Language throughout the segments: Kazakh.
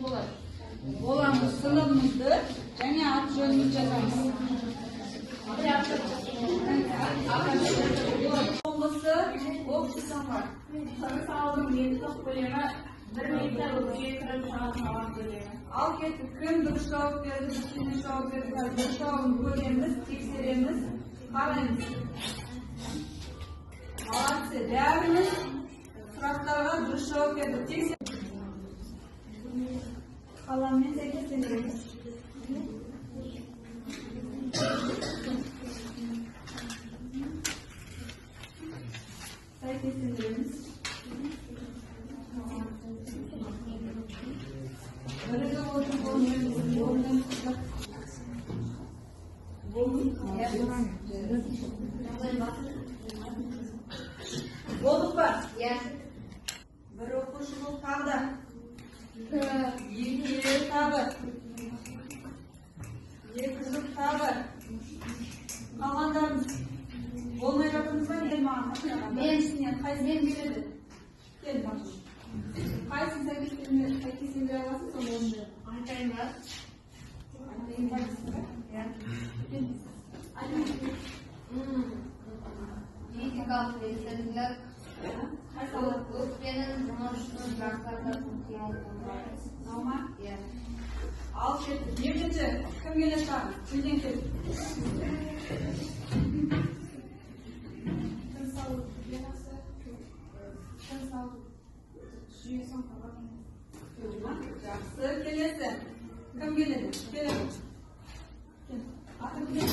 болады. Боламыз сыныбымызды және ат жөнімізді жазамыз. Соңғысы офистің бар. Тыныс алудың минуттық көлемі 1 метр 7 сағат көлемі. Ал кеттік, кім дұрыс жауап берді, дұрыс жауап берді, дұрыс жауабын көреміз, тексереміз, қараймыз. Молодцы, бәріміз сұрақтарға дұрыс жауап бердік, тексереміз. Қаламмен сәйкестендіреміз. Сәйкестендіреміз. Бірігі болдың. Болдық па? Бір оқушы бұл тағы. Екі тағы. Екі жұп тағы. Қалғандарымыз болмай жатырмыз ба? Мен береді. Кел бақшы. Қайсын сәйкестендіре аласың, сол онды? Айтайын ба? Айтайын ба дейсің ба? Физикалық белсенділік, өкпенің жұмысының жақсартатын қиялдылығы. Наума? Ал кеттік. Екінші, кім келе шығады? Кімден келді? Тыныс алу гигиенасы, тыныс алу жүйесін қалаған. Жақсы, келесі. Кім келеді? Келеді. Аты кім?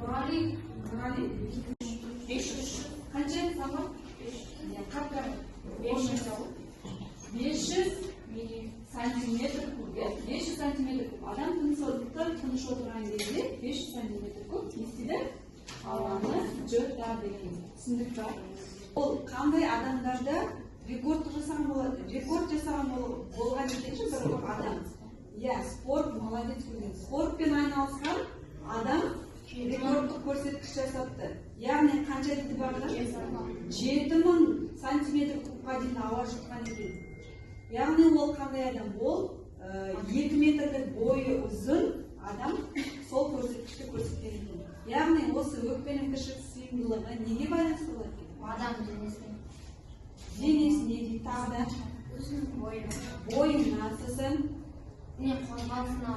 Нұрали. 500. Қанша сабақ? 500 сантиметр куб. 500 сантиметр куб. Адам тыныш отырған кезде 500 сантиметр куб естиді ауаны жұтады екен. Түсіндік па? Ол қандай адамдарда рекорд жасаған болған екенші бір адам. Спорт, молодец көрген. Спортпен айналысқан адам рекордтық көрсеткіш жасапты. Яғни қанша дейді барды? 7000 сантиметр кубқа дейін ауа жұтқан екен. Яғни ол қандай адам? Ол 2 метрлік бойы ұзын адам сол көрсеткішті көрсеткен екен. Яғни осы өкпенің кішік сыйымдылығы неге байланысты болады екен? Адам денесіне. Денесіне дейді тағы да? Бойына, сосын қозғалысына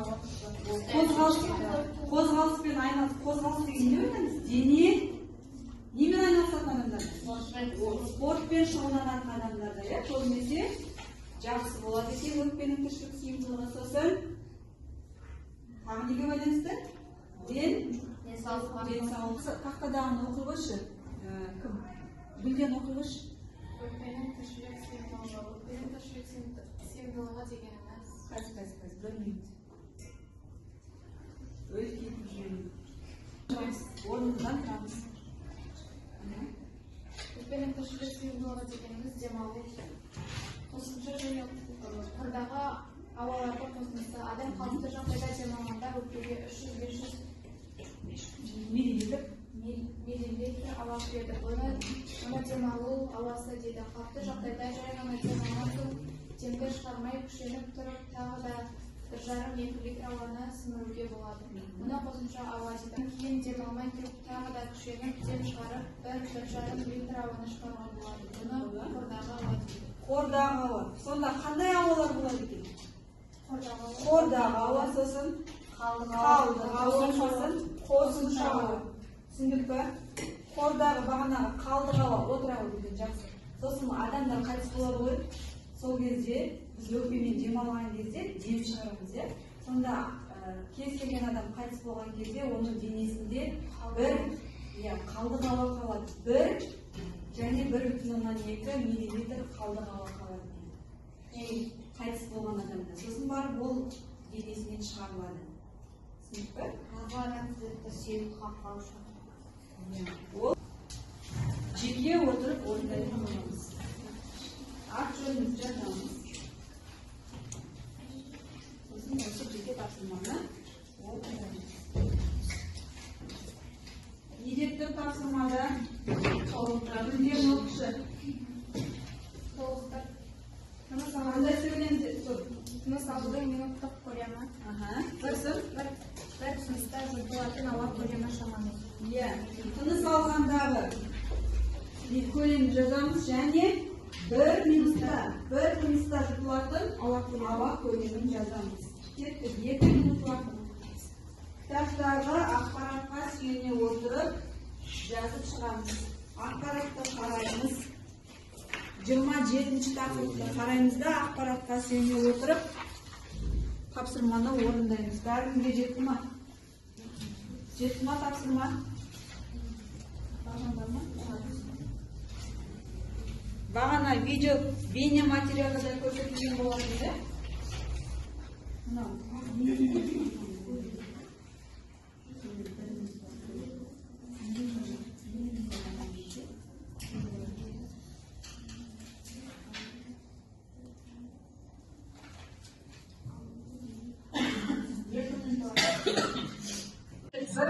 қозғалыспен айналысып, қозғалыс деген не ойлаңыз? Дене немен айналысатын адамдар? Спортпен шұғылданатын адамдарда, көбінесе жақсы болады екен өкпенің кішік сыйымдылығы. Сосын тағы неге байланысты? Денсаулық. Тақтадағын оқи қойшы. Кім? Білген оқи қойшы. Өкпенің кішілік сыйымдылығы дегеніміз. Қайсы, 1 минут. Өз кетіп жүрейін. Орнымыздан тұрамыз. Өкпенің кішілік сыйымдылығы дегеніміз демалу. Қосымша және қырдағы ауаларды қосындысы. Адам қалыпты жағдайда демалғанда өкпеге 300-500 миллилитр ауа кіреді. Оны демалу ауасы дейді. Қалыпты жағдайда жай ғана демалған соң демді шығармай күшеніп тұрып тағы да 1,5-2 литр ауаны сіңіруге болады. Мұны қосымша ауа дейді. Кейін демалмай тұрып тағы да күшеніп дем шығарып 1,5 литр ауаны шығаруға болады. Бұны қордағы ауа дейді. Қордағы ауа. Сонда қандай ауалар болады екен? Қордағы ауа, сосын қалдық ауа, сосын қосымша ауа. Түсіндік па? Қордағы бағанағы қалдық ауа отырағы деген жақсы. Сосын адамдар қайтыс болады ғой. Сол кезде біз өкпемен демалған кезде дем шығарамыз. Сонда кез келген адам қайтыс болған кезде оның денесінде қалдық ауа қалады. 1 және 1,2 миллилитр қалдық ауа қалады. Қайтыс болған адамда. Сосын барып ол денесінен шығарылады. Түсіндік па? Ол жеке отырып орындайтын боламыз. Ат жөнімізді жазамыз. Сосын осы жеке тапсырманы орындаймыз. Міндетті тапсырмада білген оқушы. Қандай сөйлемді Тыныс алу минуттық көлемі. Bir тыныста жұтылатын ауа көлемі шамамен. Иә, тыныс алғандағы көлемді жазамыз және бір тыныста жұтылатын ауа көлемін жазамыз. Кетті, 2 минут уақыт. Кітаптарға ақпаратқа сүйене отырып жазып шығамыз. Ақпаратты қараймыз. 27-ші тақырыпты қараймыз да ақпаратқа сүйене отырып тапсырманы орындаймыз. Бәріңізге жетті ма? Жетті ма тапсырма? Бағана видео, бейне материалда да көрсетілген болатын.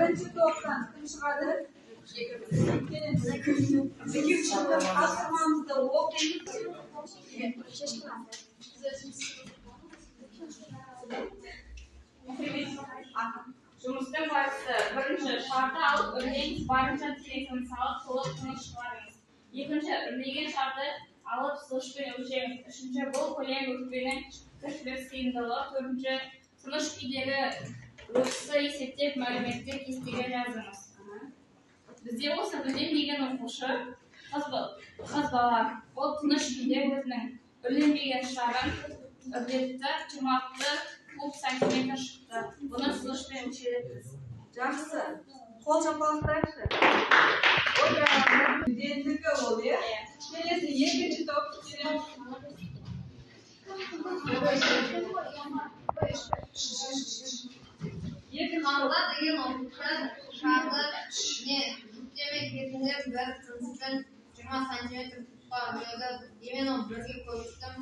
Birinci toptan kim çıkardı? İkinci toplamızda okuyup Жұмысты барысы бірінші шарды алып үрлеңіз барынша тереңін салып толық тыныш шығарыңыз. Екінші, үрлеген шарды алып сылышпен өлшеңіз. Үшінші, бұл көлем өкпенің тіршілік сыйымдылығы. Төртінші, тыныш күйдегі өрісі есептеп мәліметтер кестеге жазыңыз. Бізде осы білем деген оқушы қыз бала. Ол тыныш күйде өзінің үрленбеген шарын үрлетті, 26 куб сантиметр шықты. Бұны сылышпен өлшедіңіз. Жақсы. Қол шапалақтайықшы. Ол жағында үдендігі ол, е? Келесі екінші топ. Қанға деген оқушы шарды жүктеме кезінде бір тыныспен 20 сантиметр тұтқа үрледі. Емен ол бірге көрістім.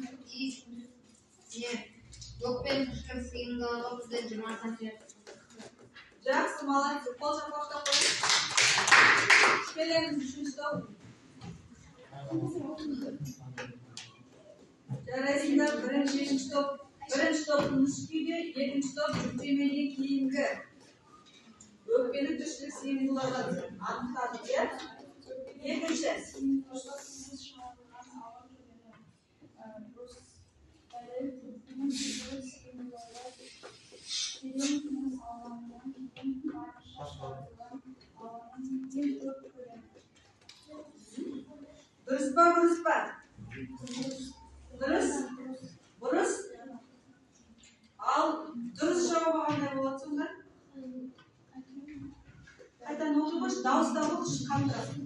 Өкпен тіршілік сыйымдылығы бізде 20 сантиметр. Жақсы, молодцы. Қол шапалақтап қойыңыз. Келеміз үшінші топ. Жарайсыңдар, бірінші топ. Бірінші топ тыныш күйде, екінші топ жүктемеден кейінгі. Өкпенің тіршілік сыйымдылығы анықтадық, иә? Екінші. Дұрыс па, бұрыс па? Дұрыс? Бұрыс? Ал дұрыс жауабы қандай болады сонда? Қайтадан оқи қойшы, дауыстап оқышы, қандырасын.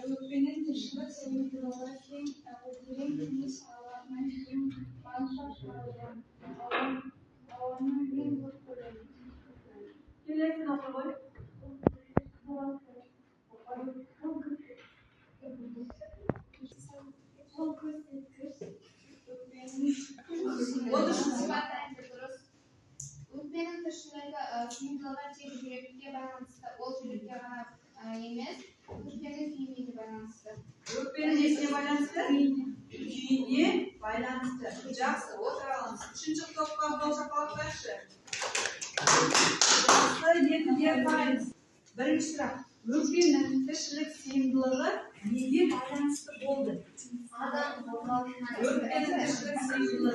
Өкпенің тіршілік сыйымдылығы терең тыныс алуынан кейін барынша шығарылған ауаның ең көп көлемі. Келесін оқи қой. Бұл көрсеткіш өкпенің тіршілігі сыйымдылығы тек жүрекке байланысты, ол жүрекке ғана емес, өкпенің күйіне байланысты. Өкпенің несіне байланысты? Күйіне байланысты. Жақсы, отыра аламыз. Үшінші топқа қол шапалақтайықшы. Жақсы, екіге қараймыз. Бірінші сұрақ. Өкпенің тіршілік сыйымдылығы неге байланысты болды? Адам қозғалысына Өкпенің тіршілік сыйымдылығы